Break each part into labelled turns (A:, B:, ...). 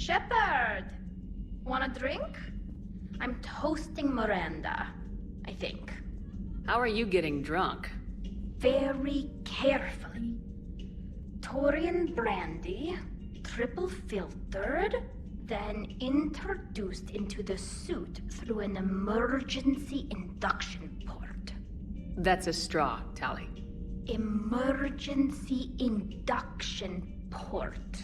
A: Shepard! Want a drink? I'm toasting Miranda, I think.
B: How are you getting drunk?
A: Very carefully. Taurian brandy, triple filtered, then introduced into the suit through an emergency induction port.
B: That's a straw, Tally.
A: Emergency induction port.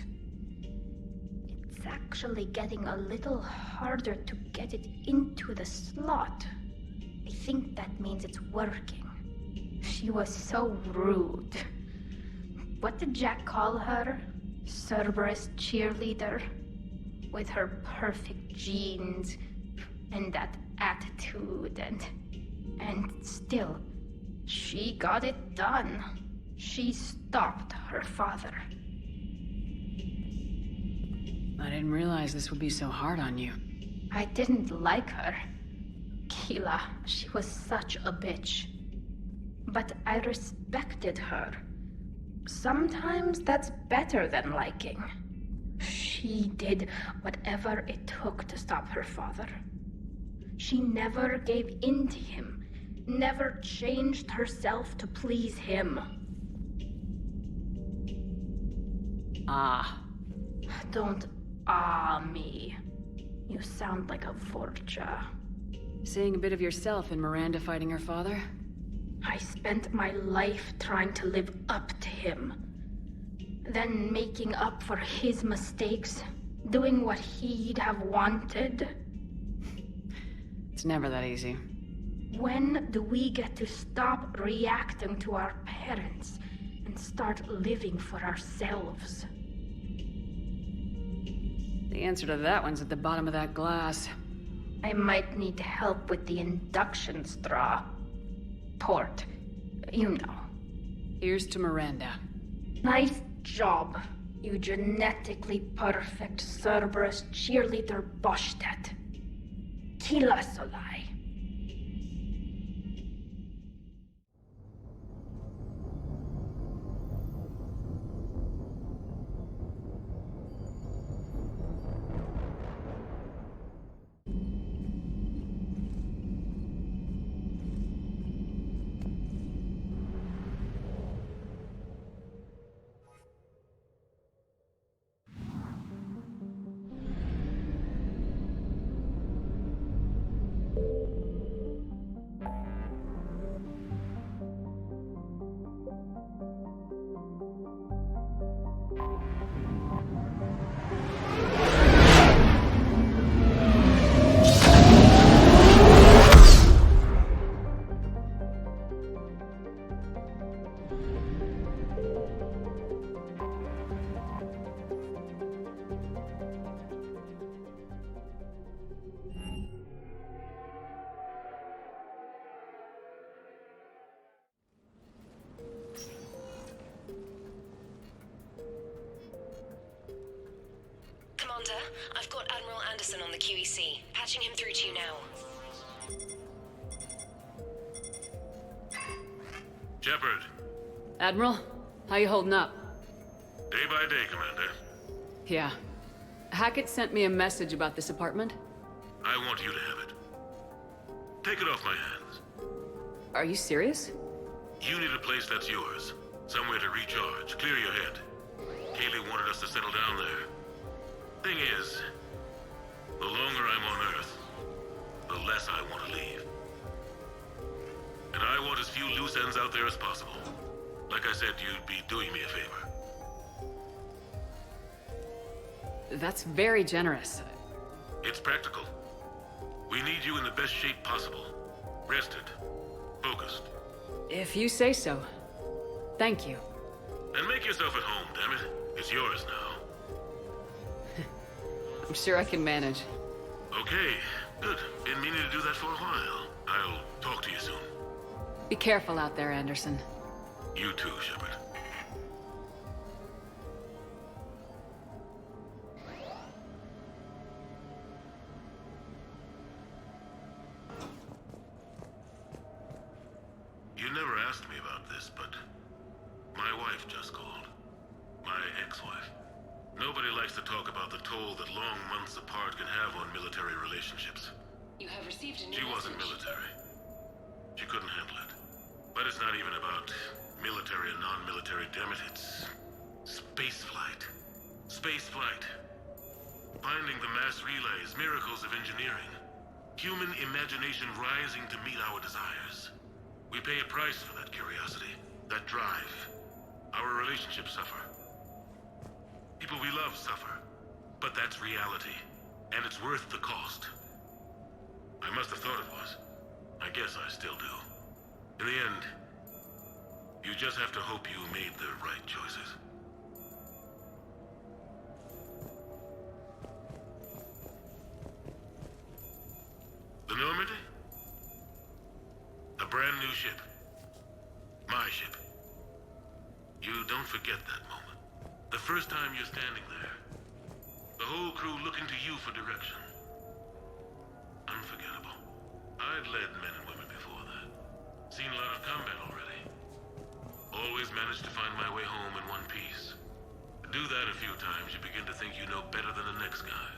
A: It's actually getting a little harder to get it into the slot. I think that means it's working. She was so rude. What did Jack call her? Cerberus cheerleader? With her perfect genes and that attitude and still, she got it done. She stopped her father.
B: I didn't realize this would be so hard on you.
A: I didn't like her. Keela, she was such a bitch. But I respected her. Sometimes that's better than liking. She did whatever it took to stop her father. She never gave in to him, never changed herself to please him.
B: Ah.
A: Don't me. You sound like a Vorcha.
B: Seeing a bit of yourself in Miranda fighting her father?
A: I spent my life trying to live up to him. Then making up for his mistakes, doing what he'd have wanted.
B: It's never that easy.
A: When do we get to stop reacting to our parents and start living for ourselves?
B: The answer to that one's at the bottom of that glass.
A: I might need help with the induction straw. Port. You know.
B: Here's to Miranda.
A: Nice job, you genetically perfect Cerberus cheerleader Boshtet. Kila Solai.
C: Commander, I've got Admiral Anderson on the QEC. Patching him through to you now.
D: Shepard.
B: Admiral, how you holding up?
D: Day by day, Commander.
B: Yeah. Hackett sent me a message about this apartment.
D: I want you to have it. Take it off my hands.
B: Are you serious?
D: You need a place that's yours. Somewhere to recharge, clear your head. Kaylee wanted us to settle down there. Thing is, the longer I'm on Earth, the less I want to leave. And I want as few loose ends out there as possible. Like I said, you'd be doing me a favor.
B: That's very generous.
D: It's practical. We need you in the best shape possible. Rested. Focused.
B: If you say so. Thank you.
D: And make yourself at home, damn it. It's yours now.
B: I'm sure I can manage.
D: Okay, good. Been meaning to do that for a while. I'll talk to you soon.
B: Be careful out there, Anderson.
D: You too, Shepard. You never asked me about this, but my wife just called. My ex-wife. Nobody likes to talk about the toll that long months apart can have on military relationships.
C: You have received a new
D: She wasn't
C: message.
D: military. She couldn't handle it. But it's not even about military and non-military, damn it. It's spaceflight. Spaceflight. Finding the mass relays, miracles of engineering. Human imagination rising to meet our desires. We pay a price for that curiosity, that drive. Our relationships suffer. People we love suffer. But that's reality. And it's worth the cost. I must have thought it was. I guess I still do. In the end, you just have to hope you made the right choices. The Normandy? A brand new ship. My ship. You don't forget that moment. The first time you're standing there. The whole crew looking to you for direction. Unforgettable. I'd led men and women before that. Seen a lot of combat already. Always managed to find my way home in one piece. Do that a few times, you begin to think you know better than the next guy.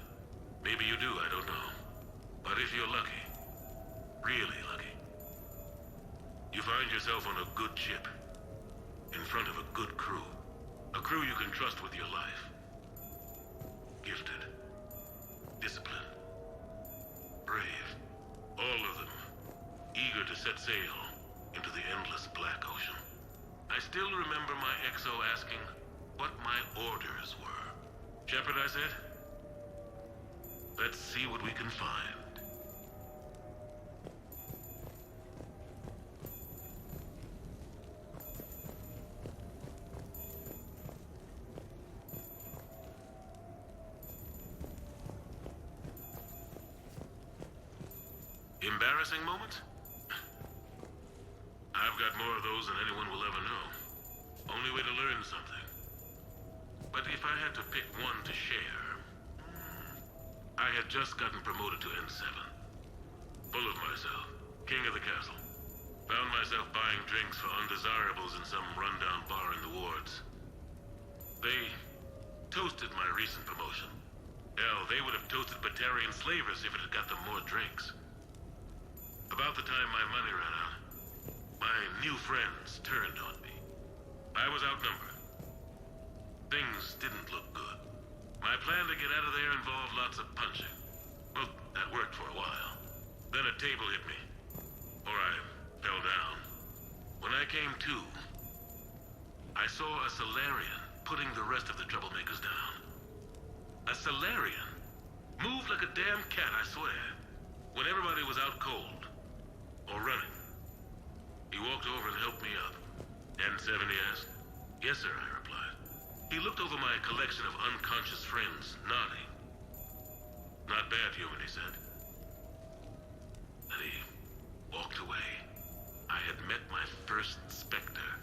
D: Maybe you do, I don't know. But if you're lucky, really lucky, you find yourself on a good ship, in front of a good crew. A crew you can trust with your life. Gifted. Disciplined. Brave. All of them. Eager to set sail into the endless black ocean. I still remember my XO asking what my orders were. Shepard, I said. Let's see what we can find. Embarrassing moments? I've got more of those than anyone will ever know. Only way to learn something. But if I had to pick one to share... I had just gotten promoted to N7. Full of myself. King of the castle. Found myself buying drinks for undesirables in some rundown bar in the wards. They toasted my recent promotion. Hell, they would have toasted Batarian slavers if it had got them more drinks. About the time my money ran out, my new friends turned on me. I was outnumbered. Things didn't look good. My plan to get out of there involved lots of punching. Well, that worked for a while. Then a table hit me. Or I fell down. When I came to, I saw a Solarian putting the rest of the troublemakers down. A Solarian? Moved like a damn cat, I swear. When everybody was out cold. Or running. He walked over and helped me up. N7, he asked. Yes, sir, I replied. He looked over my collection of unconscious friends, nodding. Not bad, human, he said. Then he walked away. I had met my first Spectre.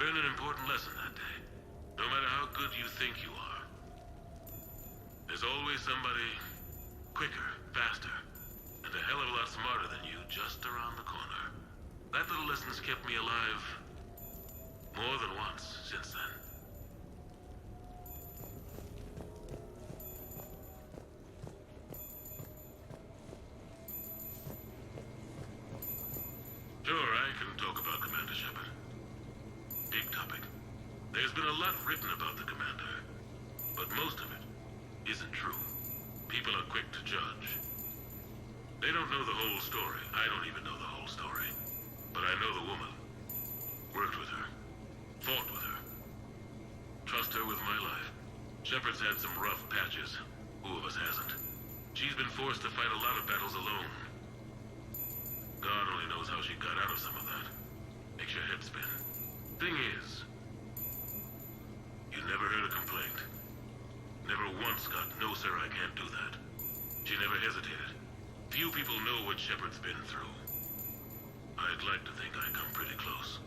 D: Learned an important lesson that day. No matter how good you think you are, there's always somebody quicker, faster, and a hell of a lot smarter than you just around the corner. That little lesson's kept me alive more than once since then. Sure, I can talk about Commander Shepard. Big topic. There's been a lot written about the Commander, but most of it isn't true. People are quick to judge. They don't know the whole story. I don't even know the whole story. But I know the woman. Worked with her. Fought with her. Trust her with my life. Shepard's had some rough patches. Who of us hasn't? She's been forced to fight a lot of battles alone. God only knows how she got out of some of that. Makes your head spin. Thing is, you never heard a complaint. Never once got, no sir, I can't do that. She never hesitated. Few people know what Shepard's been through. I'd like to think I come pretty close.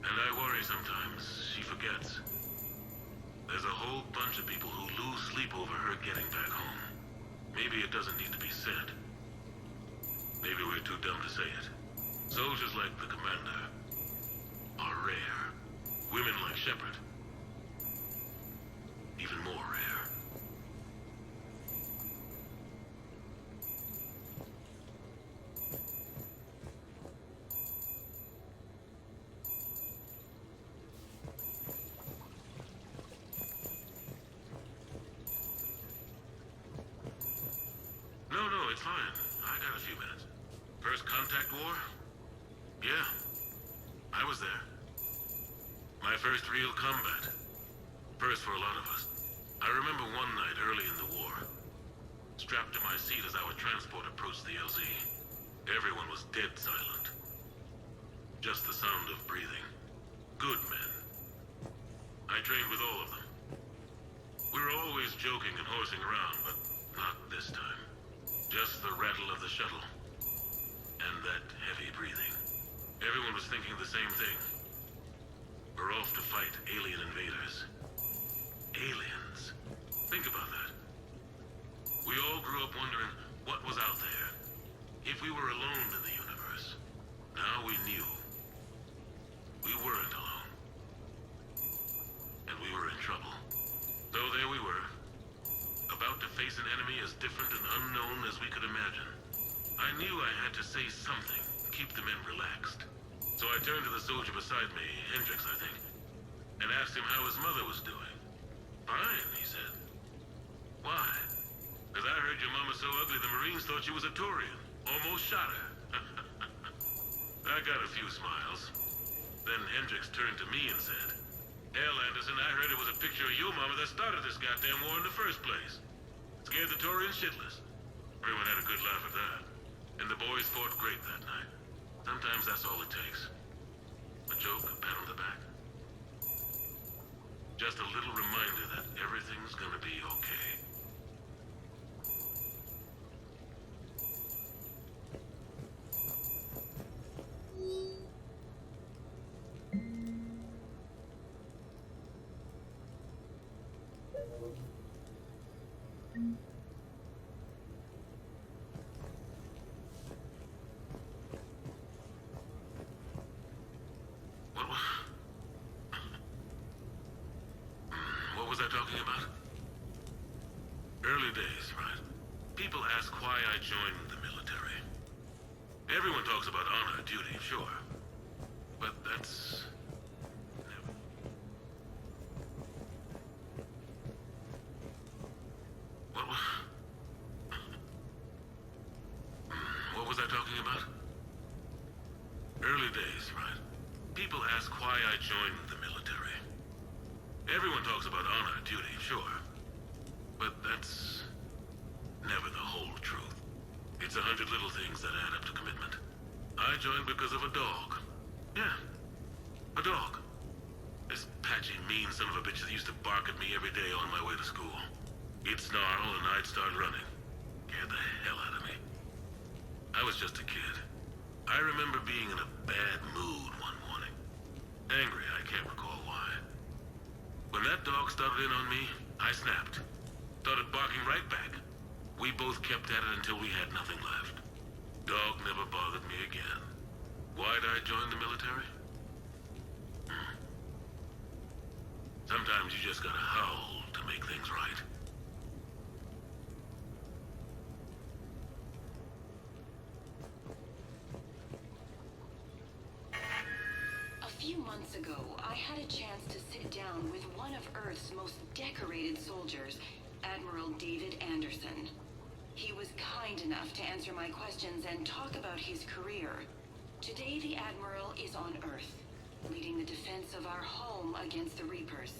D: And I worry sometimes she forgets. There's a whole bunch of people who lose sleep over her getting back home. Maybe it doesn't need to be said. Maybe we're too dumb to say it. Soldiers like the Commander are rare. Women like Shepard, even more rare. No, it's fine. I got a few minutes. First contact war? Yeah, I was there. My first real combat. First for a lot of us. I remember one night early in the war, strapped to my seat as our transport approached the LZ. Everyone was dead silent. Just the sound of breathing. Good men. I trained with all of them. We were always joking and horsing around, but not this time. Just the rattle of the shuttle. And that heavy breathing. Everyone was thinking the same thing. We're off to fight alien invaders. Aliens. Think about that. We all grew up wondering what was out there. If we were alone in the universe. Now we knew. We weren't alone. And we were in trouble. So there we were. About to face an enemy as different and unknown as we could imagine. I knew I had to say something, keep the men relaxed. So I turned to the soldier beside me, Hendricks, I think, and asked him how his mother was doing. Fine, he said. Why? Because I heard your mama so ugly the Marines thought she was a Taurian. Almost shot her. I got a few smiles. Then Hendricks turned to me and said, Hell, Anderson, I heard it was a picture of your mama that started this goddamn war in the first place. Scared the Taurians shitless. Everyone had a good laugh at that. And the boys fought great that night. Sometimes that's all it takes. A joke, a pat on the back. Just a little reminder that everything's gonna be okay. What was I talking about? Early days, right? People ask why I joined the military. Everyone talks about honor, duty, sure. But that's... never... What was I talking about? Early days, right? People ask why I joined the military. Everyone talks about honor, duty, sure. But that's never the whole truth. It's 100 little things that add up to commitment. I joined because of a dog. Yeah, a dog. This patchy, mean son of a bitch that used to bark at me every day on my way to school. He'd snarl and I'd start running. Scared the hell out of me. I was just a kid. I remember being in a bad mood one morning. Angry, I can't recall why. When that dog started in on me, I snapped. Started barking right back. We both kept at it until we had nothing left. Dog never bothered me again. Why'd I join the military? Sometimes you just gotta howl to make things right.
C: A few months ago, I had a chance to sit down with one of Earth's most decorated soldiers, Admiral David Anderson. He was kind enough to answer my questions and talk about his career. Today, the Admiral is on Earth, leading the defense of our home against the Reapers.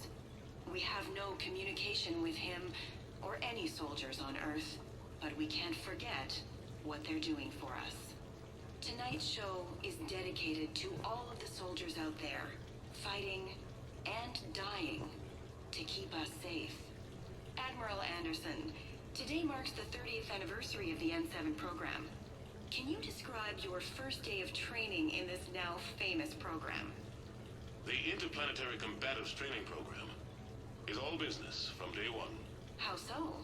C: We have no communication with him or any soldiers on Earth, but we can't forget what they're doing for us. Tonight's show is dedicated to all of the soldiers out there, fighting and dying to keep us safe. Admiral Anderson, today marks the 30th anniversary of the N7 program. Can you describe your first day of training in this now famous program?
D: The Interplanetary Combatives Training Program is all business from day one.
C: How so?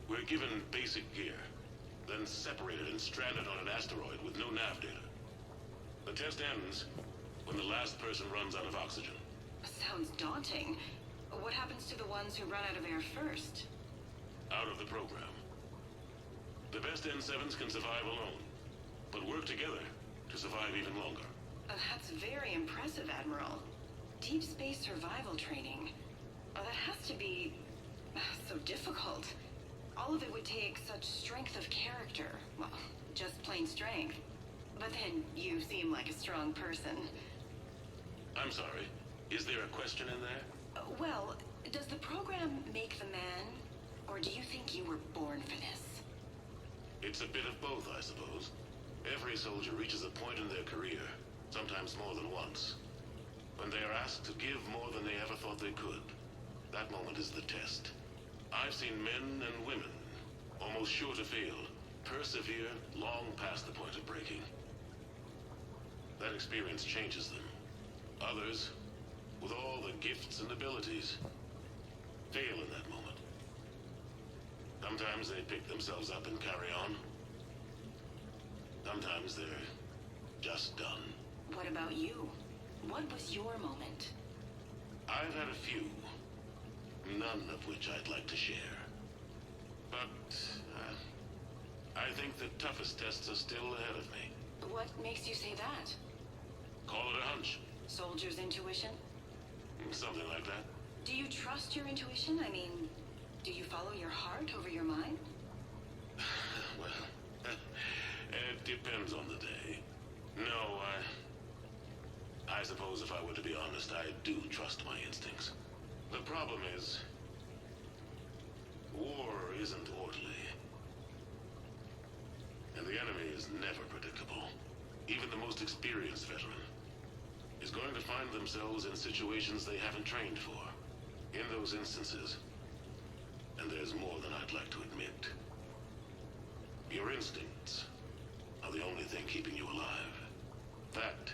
D: We're given basic gear, then separated and stranded on an asteroid with no nav data. The test ends when the last person runs out of oxygen.
C: Sounds daunting. What happens to the ones who run out of air first?
D: Out of the program. The best N7s can survive alone, but work together to survive even longer.
C: That's very impressive, Admiral. Deep space survival training. That has to be so difficult. All of it would take such strength of character. Well, just plain strength. But then you seem like a strong person.
D: I'm sorry. Is there a question in there?
C: Well, does the program make the man? Or do you think you were born for this?
D: It's a bit of both, I suppose. Every soldier reaches a point in their career, sometimes more than once, when they are asked to give more than they ever thought they could. That moment is the test. I've seen men and women, almost sure to fail, persevere long past the point of breaking. That experience changes them. Others, with all the gifts and abilities, fail in that moment. Sometimes they pick themselves up and carry on. Sometimes they're just done.
C: What about you? What was your moment?
D: I've had a few, none of which I'd like to share. But I think the toughest tests are still ahead of me.
C: What makes you say that?
D: Call it a hunch.
C: Soldier's intuition?
D: Something like that.
C: Do you trust your intuition? I mean, do you follow your heart over your mind?
D: Well, it depends on the day. No, I suppose if I were to be honest, I do trust my instincts. The problem is, war isn't orderly. And the enemy is never predictable. Even the most experienced veteran is going to find themselves in situations they haven't trained for. In those instances, and there's more than I'd like to admit, your instincts are the only thing keeping you alive. That,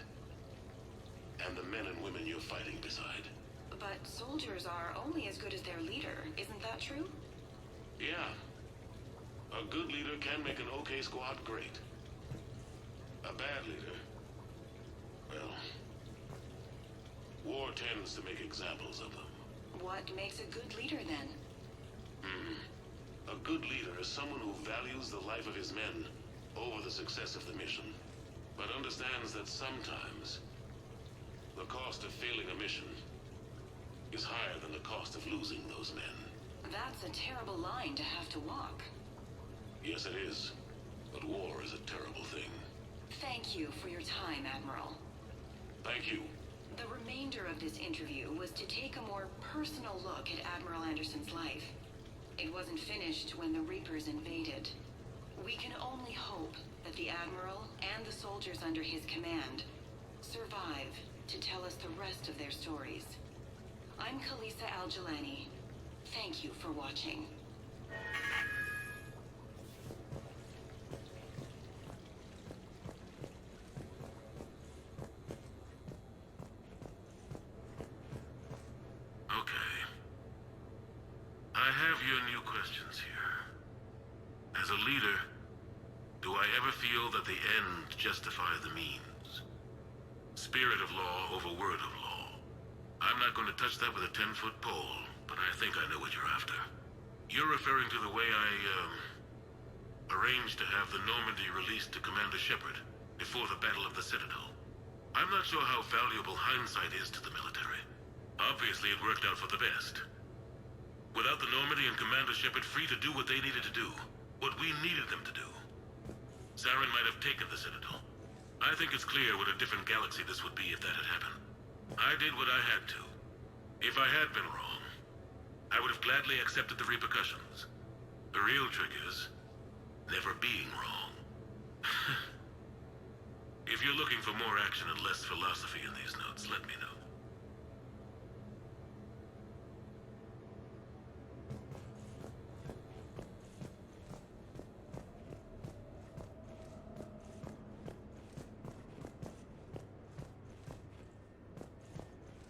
D: and the men and women you're fighting beside.
C: But soldiers are only as good as their leader, isn't that true?
D: Yeah. A good leader can make an okay squad great. A bad leader, well, war tends to make examples of them.
C: What makes a good leader then?
D: A good leader is someone who values the life of his men over the success of the mission, but understands that sometimes the cost of failing a mission is higher than the cost of losing those men.
C: That's a terrible line to have to walk.
D: Yes, it is. But war is a terrible thing.
C: Thank you for your time, Admiral.
D: Thank you.
C: The remainder of this interview was to take a more personal look at Admiral Anderson's life. It wasn't finished when the Reapers invaded. We can only hope that the Admiral and the soldiers under his command survive to tell us the rest of their stories. I'm Khaleesa Al-Jilani. Thank you for watching.
D: Okay. I have your new questions here. As a leader, do I ever feel that the end justifies the means? Spirit of law over word of law. I'm not going to touch that with a 10-foot pole, but I think I know what you're after. You're referring to the way I, arranged to have the Normandy released to Commander Shepard before the Battle of the Citadel. I'm not sure how valuable hindsight is to the military. Obviously, it worked out for the best. Without the Normandy and Commander Shepard free to do what they needed to do, what we needed them to do, Saren might have taken the Citadel. I think it's clear what a different galaxy this would be if that had happened. I did what I had to. If I had been wrong, I would have gladly accepted the repercussions. The real trick is never being wrong. If you're looking for more action and less philosophy in these notes, let me know.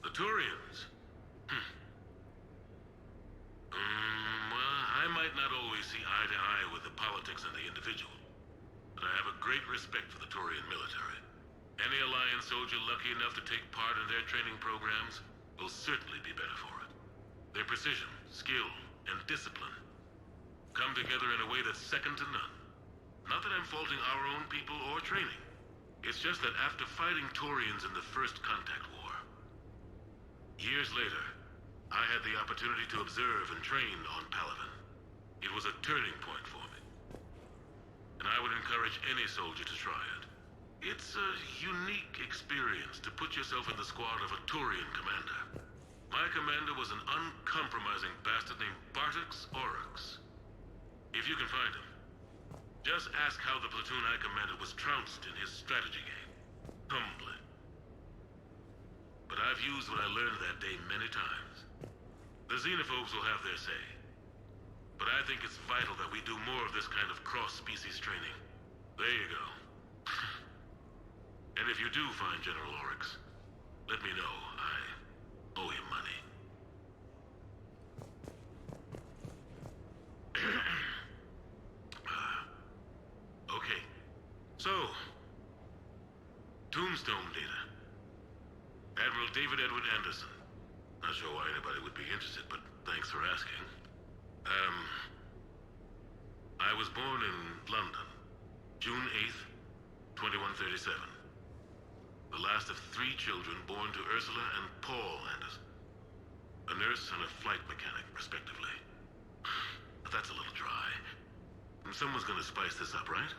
D: The Turians? Well, I might not always see eye to eye with the politics and the individual, but I have a great respect for the Turian military. Any Alliance soldier lucky enough to take part in their training programs will certainly be better for it. precision, skill, and discipline come together in a way that's second to none. Not that I'm faulting our own people or training. It's just that after fighting Taurians in the First Contact War, years later, I had the opportunity to observe and train on Paragon. It was a turning point for me. And I would encourage any soldier to try it. It's a unique experience to put yourself in the squad of a Taurian commander. My commander was an uncompromising bastard named Bartix Oryx. If you can find him, just ask how the platoon I commanded was trounced in his strategy game. Humbly. But I've used what I learned that day many times. The xenophobes will have their say. But I think it's vital that we do more of this kind of cross-species training. There you go. And if you do find General Oryx, let me know. I owe him money. Okay. So, Tombstone data. Admiral David Edward Anderson. Not sure why anybody would be interested, but thanks for asking. I was born in London, June 8th, 2137. The last of 3 children born to Ursula and Paul Anderson. A nurse and a flight mechanic, respectively. But that's a little dry. And someone's gonna spice this up, right?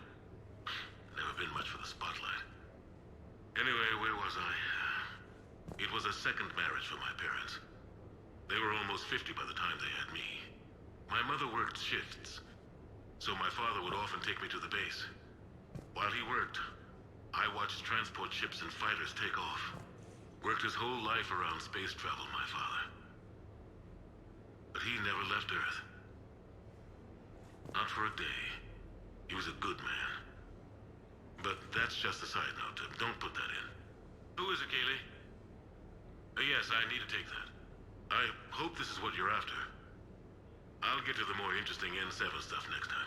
D: Never been much for the spotlight. Anyway, where was I? It was a second marriage for my parents. They were almost 50 by the time they had me. My mother worked shifts, so my father would often take me to the base. While he worked, I watched transport ships and fighters take off. Worked his whole life around space travel, my father. But he never left Earth. Not for a day. He was a good man. But that's just a side note. Don't put that in. Who is it, Kaylee? Yes, I need to take that. I hope this is what you're after. I'll get to the more interesting N7 stuff next time.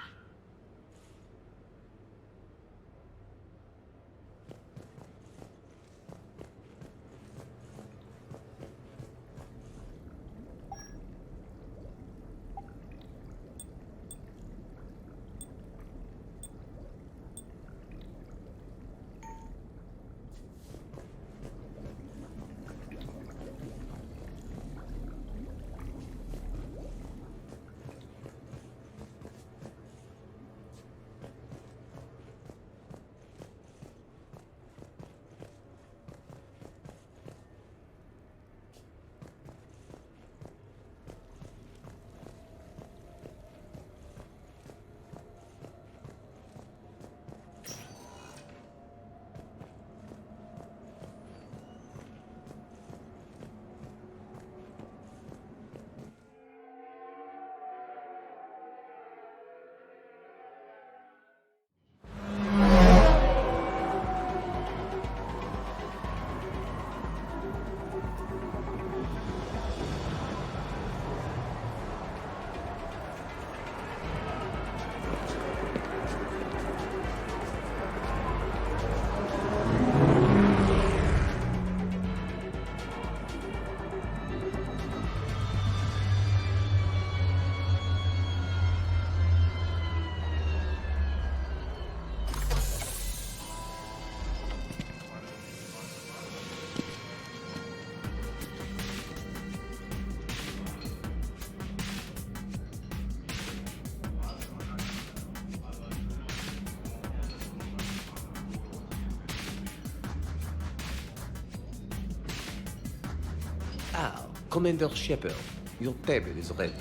E: Ah, Commander Shepard, your table is ready.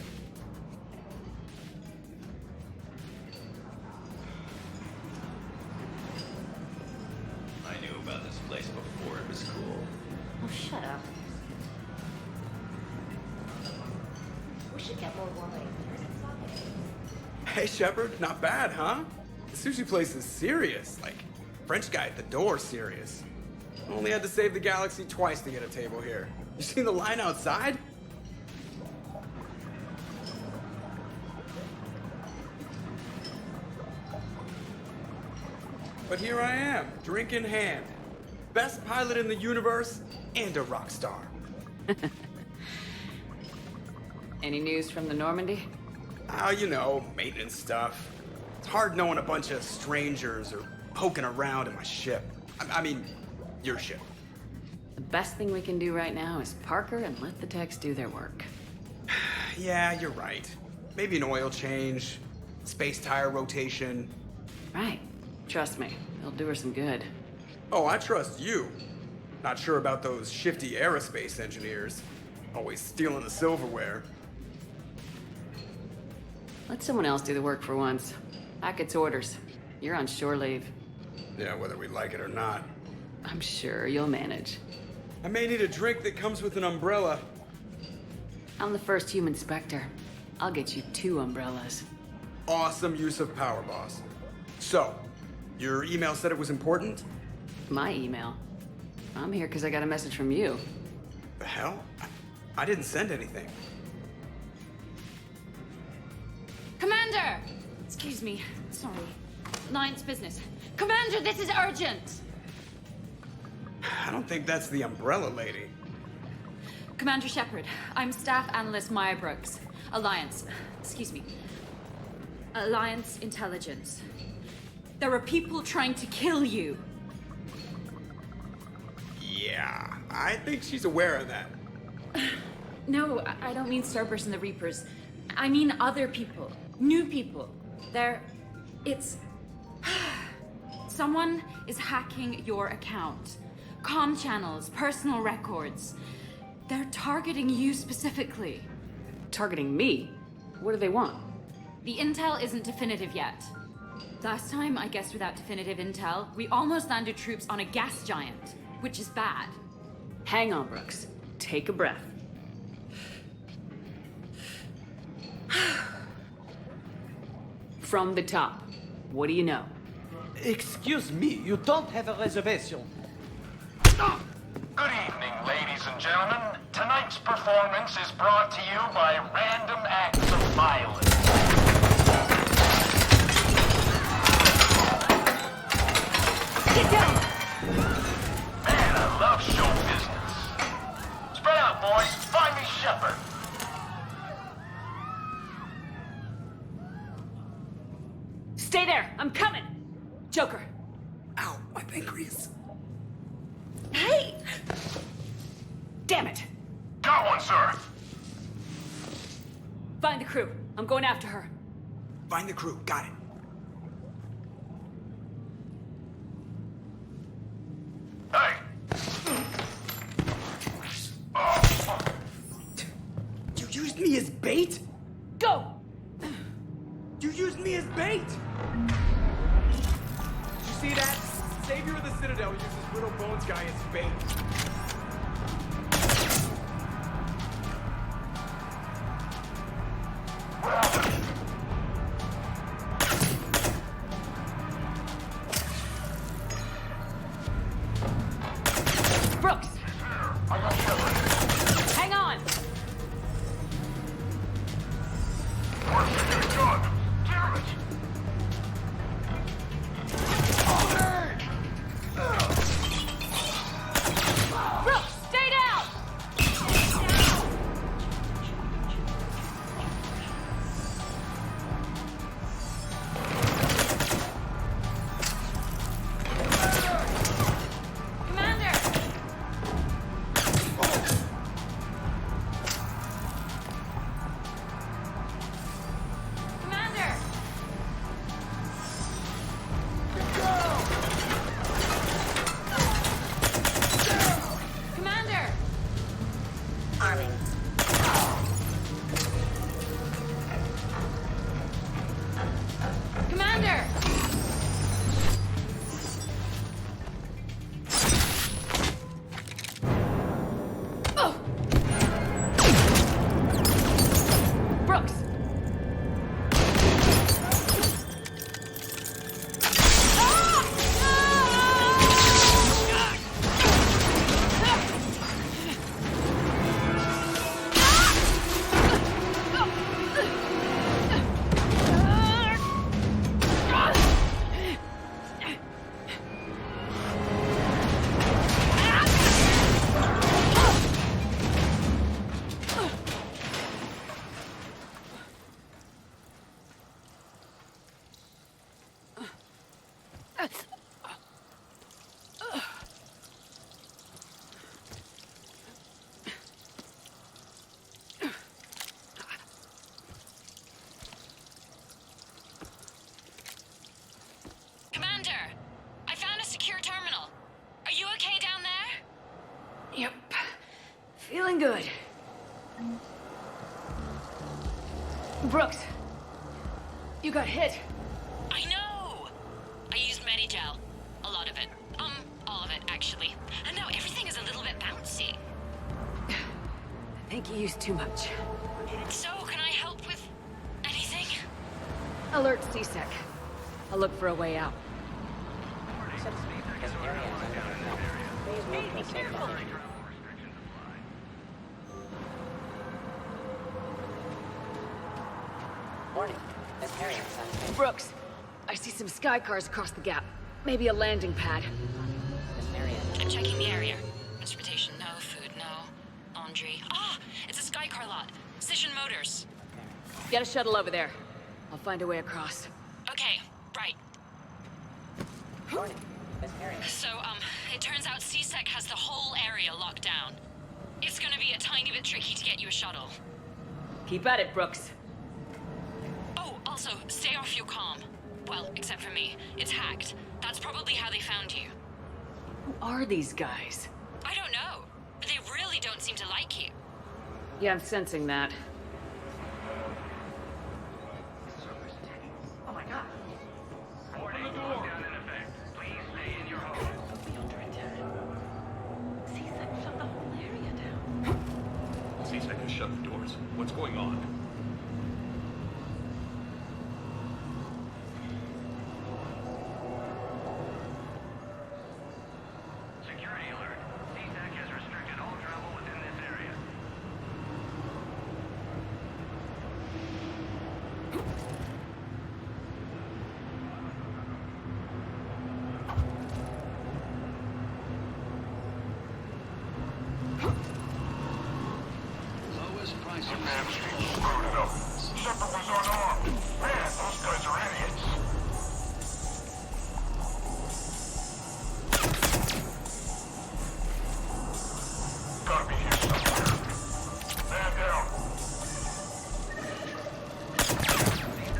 F: I knew about this place before it was cool.
G: Oh, shut up. We should get more wine.
H: Hey, Shepard, not bad, huh? The sushi place is serious. Like, French guy at the door serious. Only had to save the galaxy twice to get a table here. You seen the line outside? But here I am, drink in hand. Best pilot in the universe and a rock star.
B: Any news from the Normandy?
H: Oh, you know, maintenance stuff. It's hard knowing a bunch of strangers or poking around in my ship. I mean, your ship.
B: The best thing we can do right now is park her and let the techs do their work.
H: Yeah, you're right. Maybe an oil change, space tire rotation.
B: Right. Trust me, it'll do her some good.
H: Oh, I trust you. Not sure about those shifty aerospace engineers. Always stealing the silverware.
B: Let someone else do the work for once. Hackett's orders. You're on shore leave.
H: Yeah, whether we like it or not.
B: I'm sure you'll manage.
H: I may need a drink that comes with an umbrella.
B: I'm the first human Spectre. I'll get you 2 umbrellas.
H: Awesome use of power, boss. So, your email said it was important?
B: My email? I'm here because I got a message from you.
H: The hell? I didn't send anything.
I: Commander! Excuse me. Sorry. Alliance business. Commander, this is urgent!
H: I don't think that's the umbrella lady.
I: Commander Shepard, I'm Staff Analyst Maya Brooks. Alliance. Excuse me. Alliance Intelligence. There are people trying to kill you.
H: Yeah, I think she's aware of that.
I: No, I don't mean Starburst and the Reapers. I mean other people. New people. It's... Someone is hacking your account. Comm channels, personal records. They're targeting you specifically.
B: Targeting me? What do they want?
I: The intel isn't definitive yet. Last time, I guess without definitive intel, we almost landed troops on a gas giant, which is bad.
B: Hang on, Brooks. Take a breath. From the top, what do you know?
E: Excuse me, you don't have a reservation.
J: Good evening, ladies and gentlemen. Tonight's performance is brought to you by random acts of violence.
I: Get down!
J: Man, I love show business. Spread out, boys. Find me Shepard.
I: Stay there! I'm coming! Joker!
H: Ow, my pancreas.
I: Hey!
B: Damn it!
J: Got one, sir.
I: Find the crew. I'm going after her.
H: Find the crew, got it.
J: Hey.
H: You used me as bait?
I: Go!
H: You used me as bait! You see that? Savior of the Citadel uses Little Bones guy as bait.
I: Brooks! Hang on! Brooks, stay down! Commander! Commander! Commander!
G: Arming.
I: Commander! Oh! Brooks! Brooks, you got hit.
K: I know! I used Medigel. A lot of it. All of it, actually. And now everything is a little bit bouncy.
B: I think you used too much.
K: So, can I help with anything?
B: Alert C-Sec. I'll look for a way out.
K: Be careful!
G: Warning. This area is unsafe.
B: Brooks, I see some sky cars across the gap. Maybe a landing pad.
G: This area
K: I'm checking the area. Transportation, no. Food, no. Laundry. Ah! It's a Skycar lot. Cision Motors.
B: Get a shuttle over there. I'll find a way across.
K: Okay, right.
G: Warning. This area.
K: So, it turns out C-Sec has the whole area locked down. It's gonna be a tiny bit tricky to get you a shuttle.
B: Keep at it, Brooks.
K: Oh, also, stay off your comm. Well, except for me. It's hacked. That's probably how they found you.
B: Who are these guys?
K: I don't know. They really don't seem to like you.
B: Yeah, I'm sensing that.
J: Oh my god. Warning, lockdown in effect. Please stay in your home.
G: Be under attack. C-Sec shut the whole area down.
F: C-Sec has shut the doors. What's going on?
J: Security alert. C-Sec has restricted all travel within this area.
F: Lowest price of
J: Screwed it up. Shepard was unarmed. Man, those guys are idiots. Gotta be here somewhere. Man down.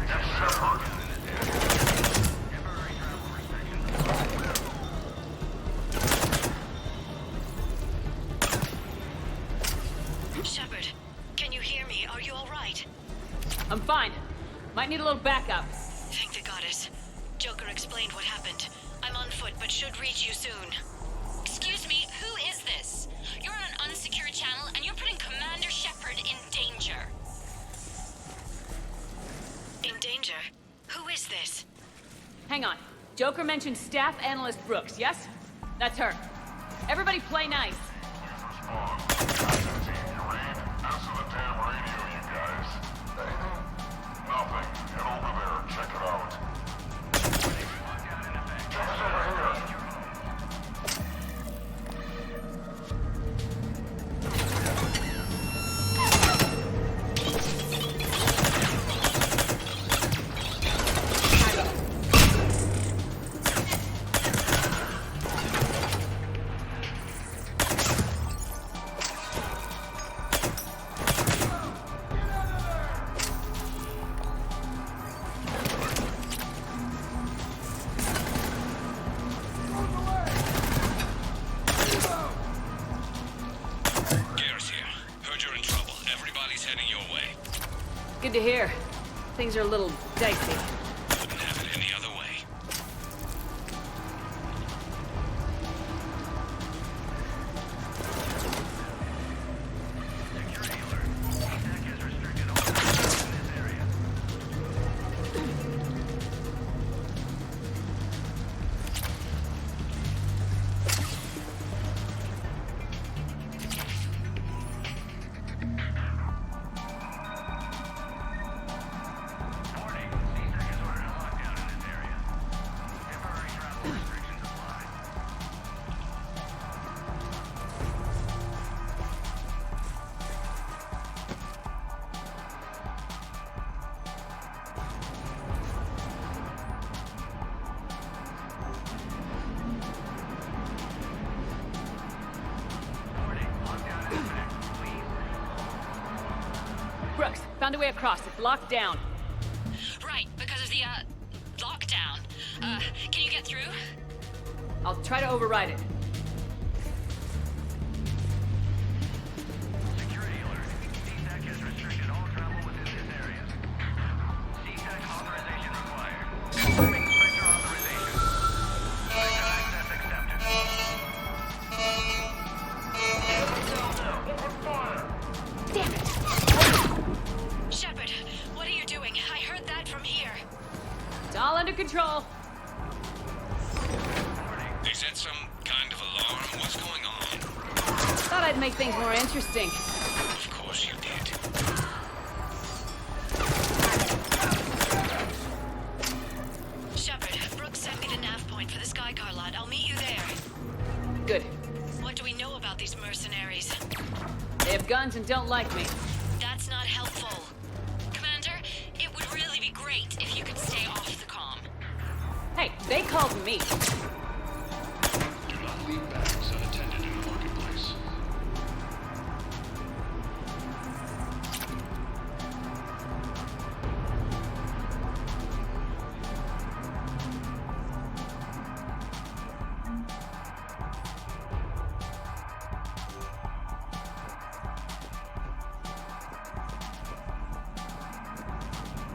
J: Get Shepard. Temporary travel restrictions.
K: Shepard, can you hear me? Are you alright?
B: I'm fine. Might need a little backup.
K: Thank the goddess. Joker explained what happened. I'm on foot, but should reach you soon. Excuse me, who is this? You're on an unsecured channel, and you're putting Commander Shepard in danger. In danger? Who is this?
B: Hang on. Joker mentioned Staff Analyst Brooks, yes? That's her. Everybody play nice.
J: Answer the damn radio, you guys. Anything? Nothing. Head over there. Check it out. Check us over here.
B: Good to hear. Things are a little dicey.
F: Wouldn't have it any other way.
J: Security alert. C-Sec has restricted all travel in this area. Warning. C-Sec has ordered a lockdown in this area. Temporary travel restrictions apply. Warning. Lockdown in effect. Please.
B: Brooks, found a way across. It's locked down.
K: Right, because of the, lockdown. Can you get through?
B: I'll try to override it.
J: Security alert.
B: under control.
F: Is that some kind of alarm? What's going on?
B: Thought I'd make things more interesting.
F: Of course you did.
K: Shepard, Brooks sent me the nav point for the Skycar lot. I'll meet you there.
B: Good.
K: What do we know about these mercenaries?
B: They have guns and don't like me.
K: That's not helpful. Commander, it would really be great if you could stay off the comm.
B: Hey, they called me.
F: Do not leave bags unattended in the marketplace.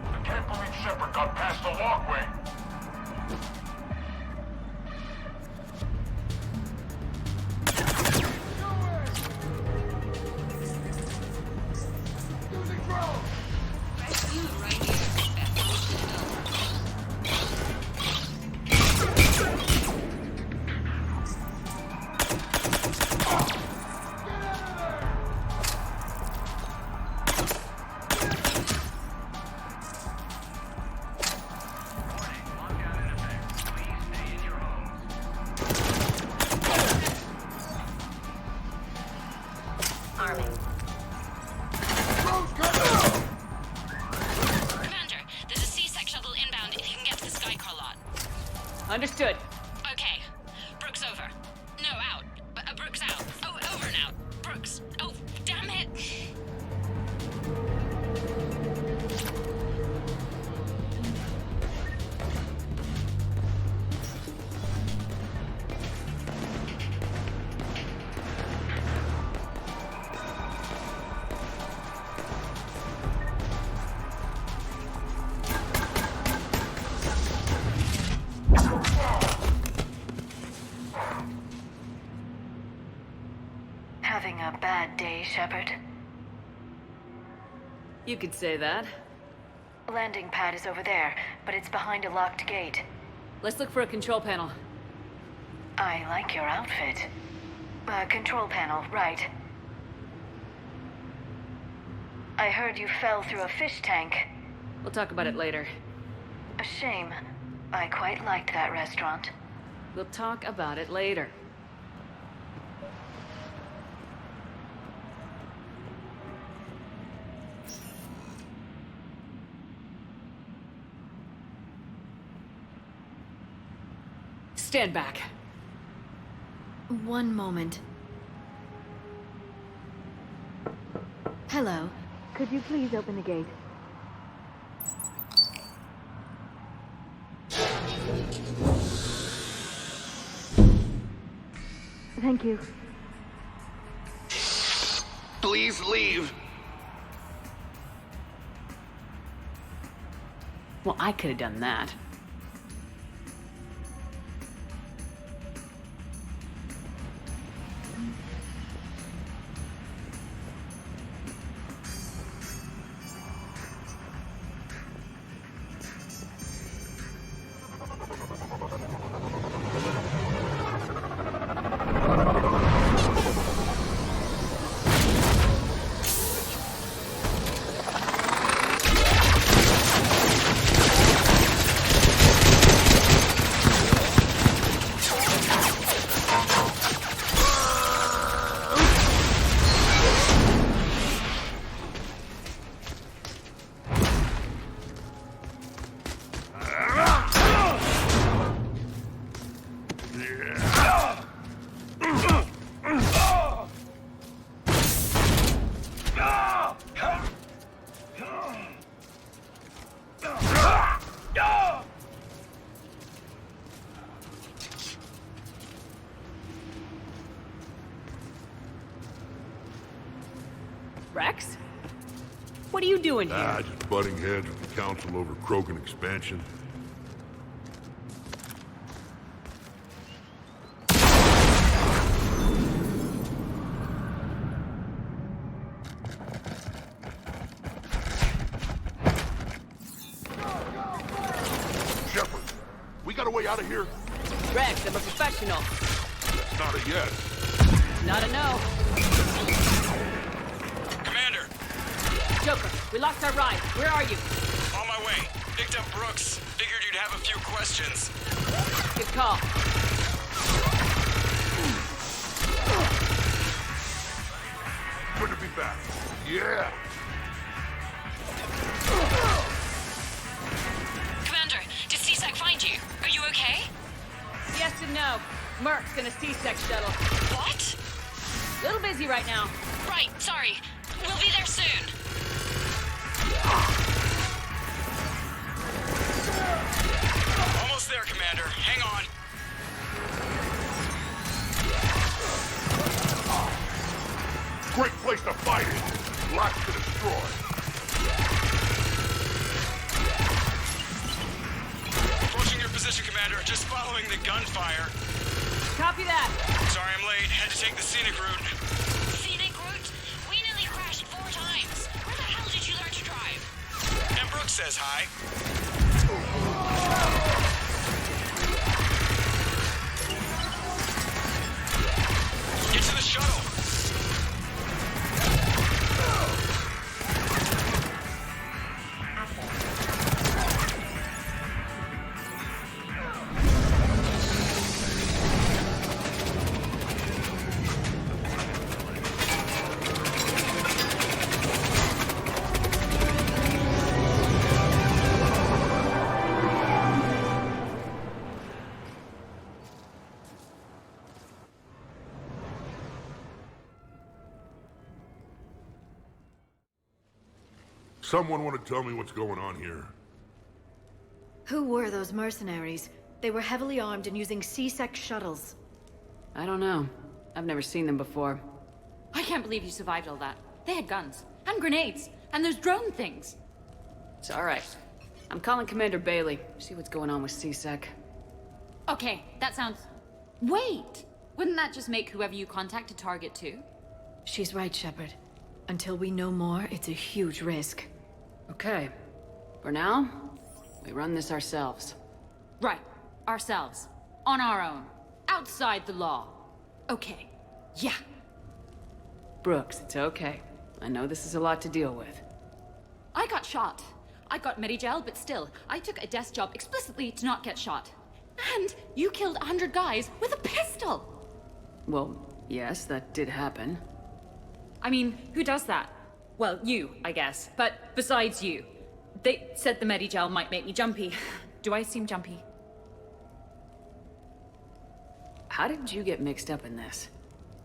J: I can't believe Shepard got past the walkway.
K: Commander, there's a C-Sec shuttle inbound if you can get to the Skycar lot.
B: Understood.
K: Okay. Brooks over. No, out. Brooks out. Oh, over and out. Brooks. Oh, damn it.
G: Having a bad day, Shepard?
B: You could say that.
G: Landing pad is over there, but it's behind a locked gate.
B: Let's look for a control panel.
G: I like your outfit. Control panel, right. I heard you fell through a fish tank.
B: We'll talk about it later.
G: A shame. I quite liked that restaurant.
B: We'll talk about it later. Stand back.
I: One moment. Hello. Could you please open the gate? Thank you.
F: Please leave.
B: Well, I could have done that. Rex? What are you doing here?
L: Just butting heads with the council over Krogan expansion.
J: Shepard,
L: way out of here?
B: Rex, I'm a professional.
L: That's not a yes.
B: Not a no.
M: Commander,
B: Joker, we lost our ride. Where are you?
M: on my way. Picked up Brooks. Figured you'd have a few questions.
B: Good call.
L: Good to be back. Yeah.
K: Commander, did C-Sec find you? Are you okay?
B: Yes and no. Merc's gonna C-Sec shuttle.
K: What?
B: Little busy right now.
K: Right, sorry. We'll be there soon.
M: Almost there, Commander. Hang on.
L: Great place to fight it. Lots to destroy.
M: Approaching your position, Commander. Just following the gunfire.
B: Copy that.
M: Sorry I'm late. Had to take the scenic route.
K: Scenic route? We nearly crashed 4 times. Where the hell did you learn to drive?
M: And Brooks says hi. Get to the shuttle.
L: Someone want to tell me what's going on here?
N: Who were those mercenaries? They were heavily armed and using C-Sec shuttles.
B: I don't know. I've never seen them before.
I: I can't believe you survived all that. They had guns, and grenades, and those drone things.
B: It's alright. I'm calling Commander Bailey. See what's going on with C-Sec.
I: Okay, that sounds... Wait! Wouldn't that just make whoever you contact a target too?
N: She's right, Shepard. Until we know more, it's a huge risk.
B: Okay. For now, we run this ourselves.
I: Right. Ourselves. On our own. Outside the law. Okay. Yeah.
B: Brooks, it's okay. I know this is a lot to deal with.
I: I got shot. I got Medigel, but still, I took a desk job explicitly to not get shot. And you killed 100 guys with a pistol!
B: Well, yes, that did happen.
I: I mean, who does that? Well, you, I guess. But besides you. They said the Medigel might make me jumpy. Do I seem jumpy?
B: How did you get mixed up in this?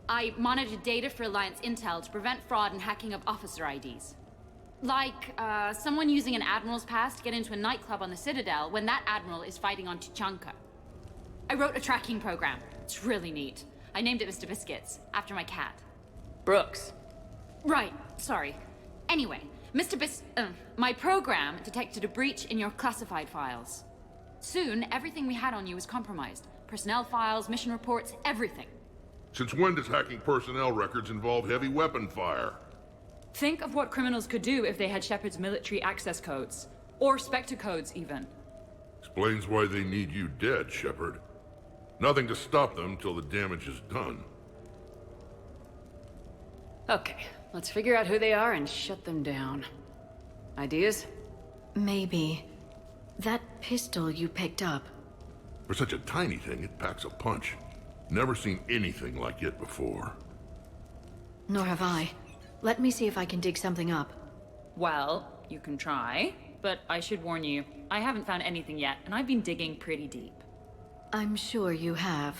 I: I monitored data for Alliance intel to prevent fraud and hacking of officer IDs. Like, someone using an Admiral's pass to get into a nightclub on the Citadel when that Admiral is fighting on Tuchanka. I wrote a tracking program. It's really neat. I named it Mr. Biscuits, after my cat.
B: Brooks.
I: Right, sorry. Anyway, my program detected a breach in your classified files. Soon, everything we had on you was compromised. Personnel files, mission reports, everything.
L: Since when does hacking personnel records involve heavy weapon fire?
I: Think of what criminals could do if they had Shepard's military access codes. Or Spectre codes, even.
L: Explains why they need you dead, Shepard. Nothing to stop them till the damage is done.
B: Okay, let's figure out who they are and shut them down. Ideas?
N: Maybe. That pistol you picked up.
L: For such a tiny thing, it packs a punch. Never seen anything like it before.
N: Nor have I. Let me see if I can dig something up.
I: Well, you can try, but I should warn you, I haven't found anything yet, and I've been digging pretty deep.
N: I'm sure you have.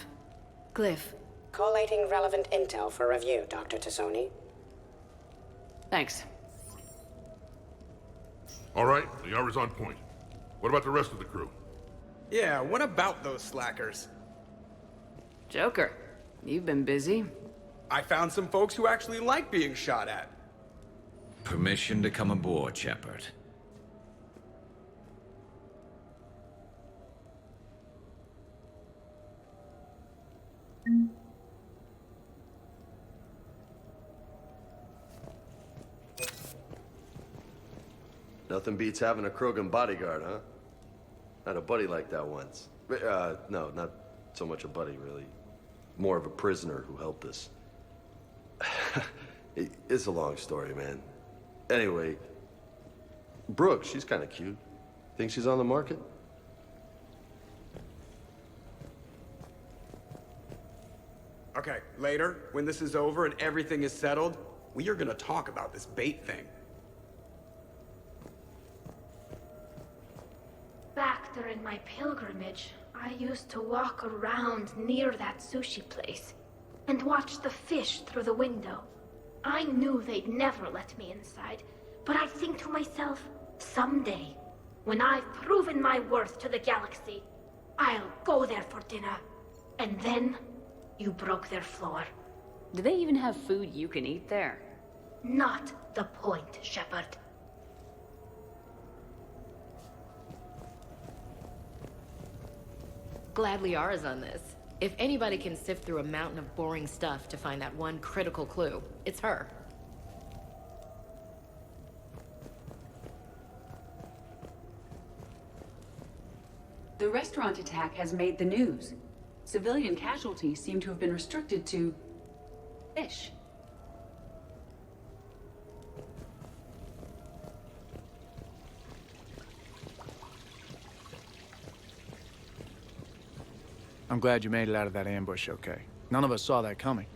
N: Glyph.
O: Collating relevant intel for review, Dr. Tassoni.
B: Thanks.
L: All right, the hour's on point. What about the rest of the crew?
H: Yeah, what about those slackers?
B: Joker, you've been busy.
H: I found some folks who actually like being shot at.
P: Permission to come aboard, Shepard.
Q: Nothing beats having a Krogan bodyguard, huh? Had a buddy like that once. No, not so much a buddy, really. More of a prisoner who helped us. It's a long story, man. Anyway, Brooke, she's kind of cute. Think she's on the market?
H: Okay, later, when this is over and everything is settled, we are gonna talk about this bait thing.
A: Back during my pilgrimage, I used to walk around near that sushi place and watch the fish through the window. I knew they'd never let me inside, but I'd think to myself, someday, when I've proven my worth to the galaxy, I'll go there for dinner. And then, you broke their floor.
B: Do they even have food you can eat there?
A: Not the point, Shepard.
R: Glad Liara's on this. If anybody can sift through a mountain of boring stuff to find that one critical clue, it's her.
S: The restaurant attack has made the news. Civilian casualties seem to have been restricted to fish.
T: I'm glad you made it out of that ambush okay. None of us saw that coming.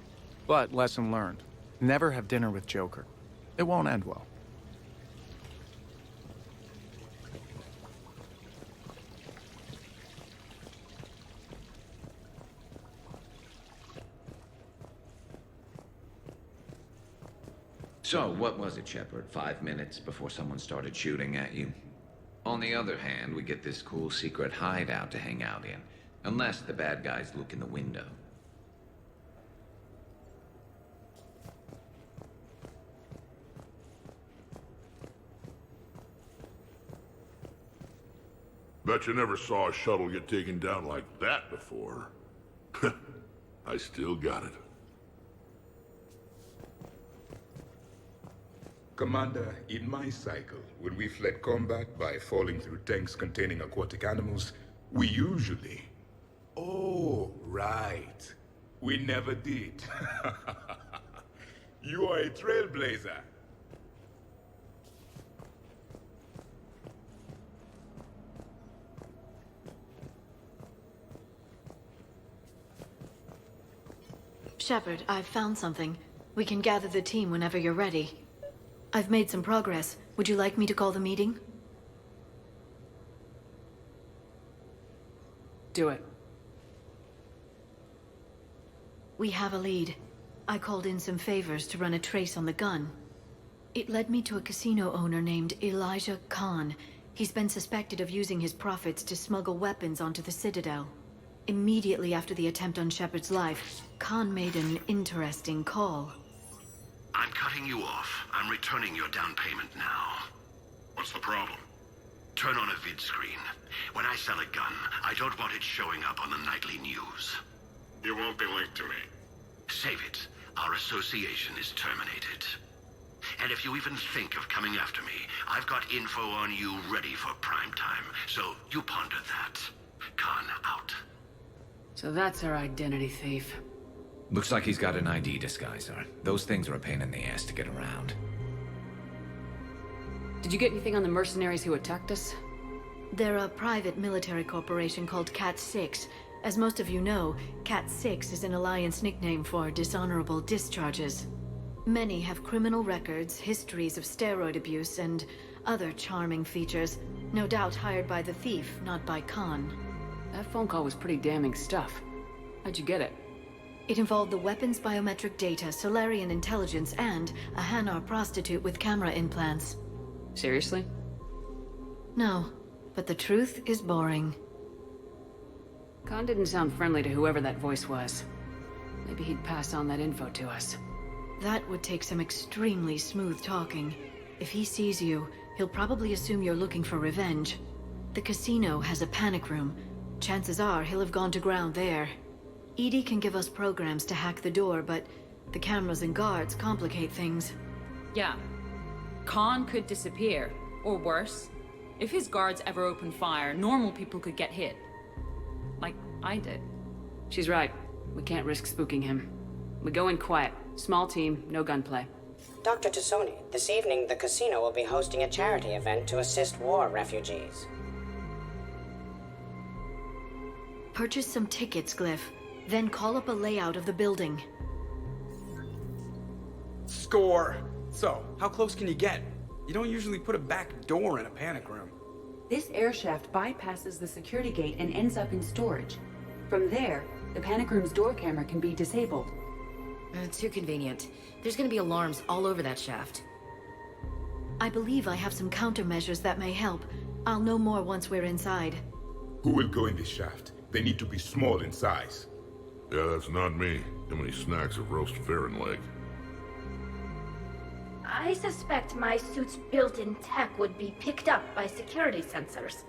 T: But lesson learned. Never have dinner with Joker. It won't end well.
P: So, what was it, Shepard? 5 minutes before someone started shooting at you? On the other hand, we get this cool secret hideout to hang out in. Unless the bad guys look in the window.
L: Bet you never saw a shuttle get taken down like that before. I still got it.
U: Commander, in my cycle, when we fled combat by falling through tanks containing aquatic animals, we usually... Oh, right. We never did. You are a trailblazer.
N: Shepard, I've found something. We can gather the team whenever you're ready. I've made some progress. Would you like me to call the meeting?
S: Do it.
N: We have a lead. I called in some favors to run a trace on the gun. It led me to a casino owner named Elijah Khan. He's been suspected of using his profits to smuggle weapons onto the Citadel. Immediately after the attempt on Shepard's life, Khan made an interesting call.
V: I'm cutting you off. I'm returning your down payment now. What's the problem? Turn on a vid screen. When I sell a gun, I don't want it showing up on the nightly news.
D: You won't be linked to me.
V: Save it. Our association is terminated. And if you even think of coming after me, I've got info on you ready for prime time. So you ponder that. Khan out.
S: So that's our identity thief.
P: Looks like he's got an ID disguiser. Those things are a pain in the ass to get around.
S: Did you get anything on the mercenaries who attacked us?
N: They're a private military corporation called Cat 6. As most of you know, Cat 6 is an Alliance nickname for dishonorable discharges. Many have criminal records, histories of steroid abuse, and other charming features. No doubt hired by the thief, not by Khan.
S: That phone call was pretty damning stuff. How'd you get it?
N: It involved the weapons biometric data, Solarian intelligence, and a Hanar prostitute with camera implants.
S: Seriously?
N: No, but the truth is boring.
S: Khan didn't sound friendly to whoever that voice was. Maybe he'd pass on that info to us.
N: That would take some extremely smooth talking. If he sees you, he'll probably assume you're looking for revenge. The casino has a panic room. Chances are he'll have gone to ground there. EDI can give us programs to hack the door, but the cameras and guards complicate things.
I: Yeah. Khan could disappear, or worse. If his guards ever open fire, normal people could get hit.
B: I did. She's right. We can't risk spooking him. We go in quiet. Small team, no gunplay.
O: Dr. Tassoni, this evening the casino will be hosting a charity event to assist war refugees.
N: Purchase some tickets, Glyph. Then call up a layout of the building.
H: Score! So, how close can you get? You don't usually put a back door in a panic room.
S: This air shaft bypasses the security gate and ends up in storage. From there, the panic room's door camera can be disabled.
R: Too convenient. There's gonna be alarms all over that shaft.
N: I believe I have some countermeasures that may help. I'll know more once we're inside.
U: Who will go in this shaft? They need to be small in size.
L: Yeah, that's not me. How many snacks of roast Farron leg?
A: I suspect my suit's built-in tech would be picked up by security sensors.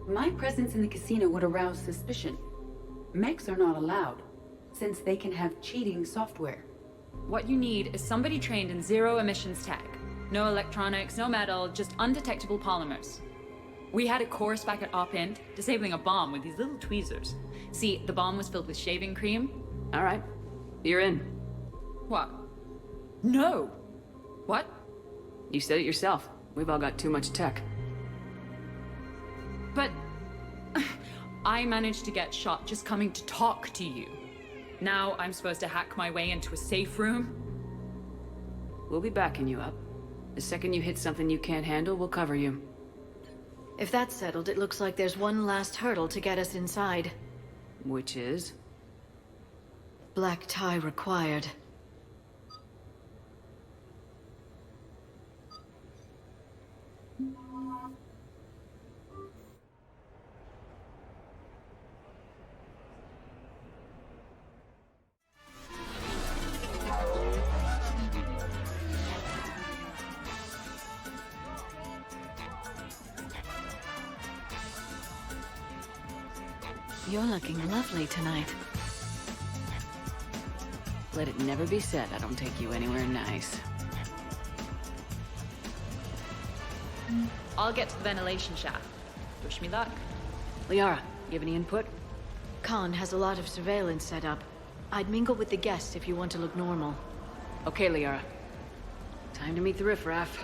S: My presence in the casino would arouse suspicion. Mechs are not allowed, since they can have cheating software.
I: What you need is somebody trained in zero emissions tech. No electronics, no metal, just undetectable polymers. We had a course back at Op-Int, disabling a bomb with these little tweezers. See, the bomb was filled with shaving cream.
B: All right. You're in.
I: What? No! What?
B: You said it yourself. We've all got too much tech.
I: But... I managed to get shot just coming to talk to you. Now I'm supposed to hack my way into a safe room?
B: We'll be backing you up. The second you hit something you can't handle, we'll cover you.
N: If that's settled, it looks like there's one last hurdle to get us inside.
B: Which is?
N: Black tie required. You're looking lovely tonight.
B: Let it never be said I don't take you anywhere nice.
I: I'll get to the ventilation shaft. Wish me luck.
B: Liara, you have any input?
N: Khan has a lot of surveillance set up. I'd mingle with the guests if you want to look normal.
B: Okay, Liara. Time to meet the riffraff.